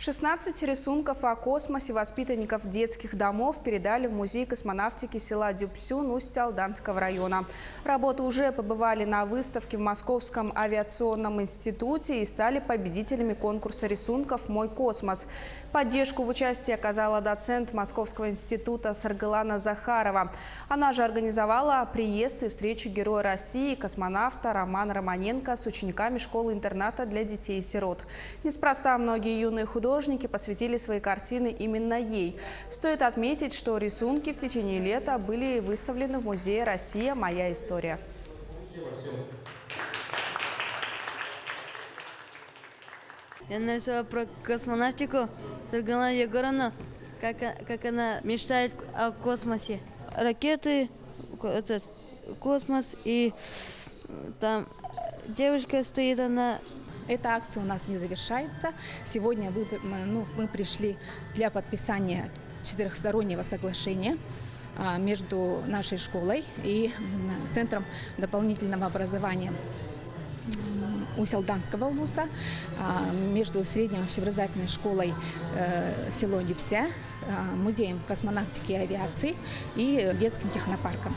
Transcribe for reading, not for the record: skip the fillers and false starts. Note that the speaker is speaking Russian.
16 рисунков о космосе воспитанников детских домов передали в Музей космонавтики села Дюбсюн Усть-Алданского района. Работы уже побывали на выставке в Московском авиационном институте и стали победителями конкурса рисунков «Мой космос». Поддержку в участии оказала доцент Московского института Саргалана Захарова. Она же организовала приезд и встречу Героя России, космонавта Романа Романенко с учениками школы-интерната для детей-сирот. Неспроста многие юные художники посвятили свои картины именно ей. Стоит отметить, что рисунки в течение лета были выставлены в Музее «Россия. Моя история». Я нарисовала про космонавтику Саргалану Егоровну, как она мечтает о космосе. Ракеты, космос, и там девушка стоит, она... Эта акция у нас не завершается. Сегодня мы пришли для подписания четырехстороннего соглашения между нашей школой и Центром дополнительного образования Усть-Алданского вуза, между средней общеобразовательной школой село Дюбся, Музеем космонавтики и авиации и детским технопарком.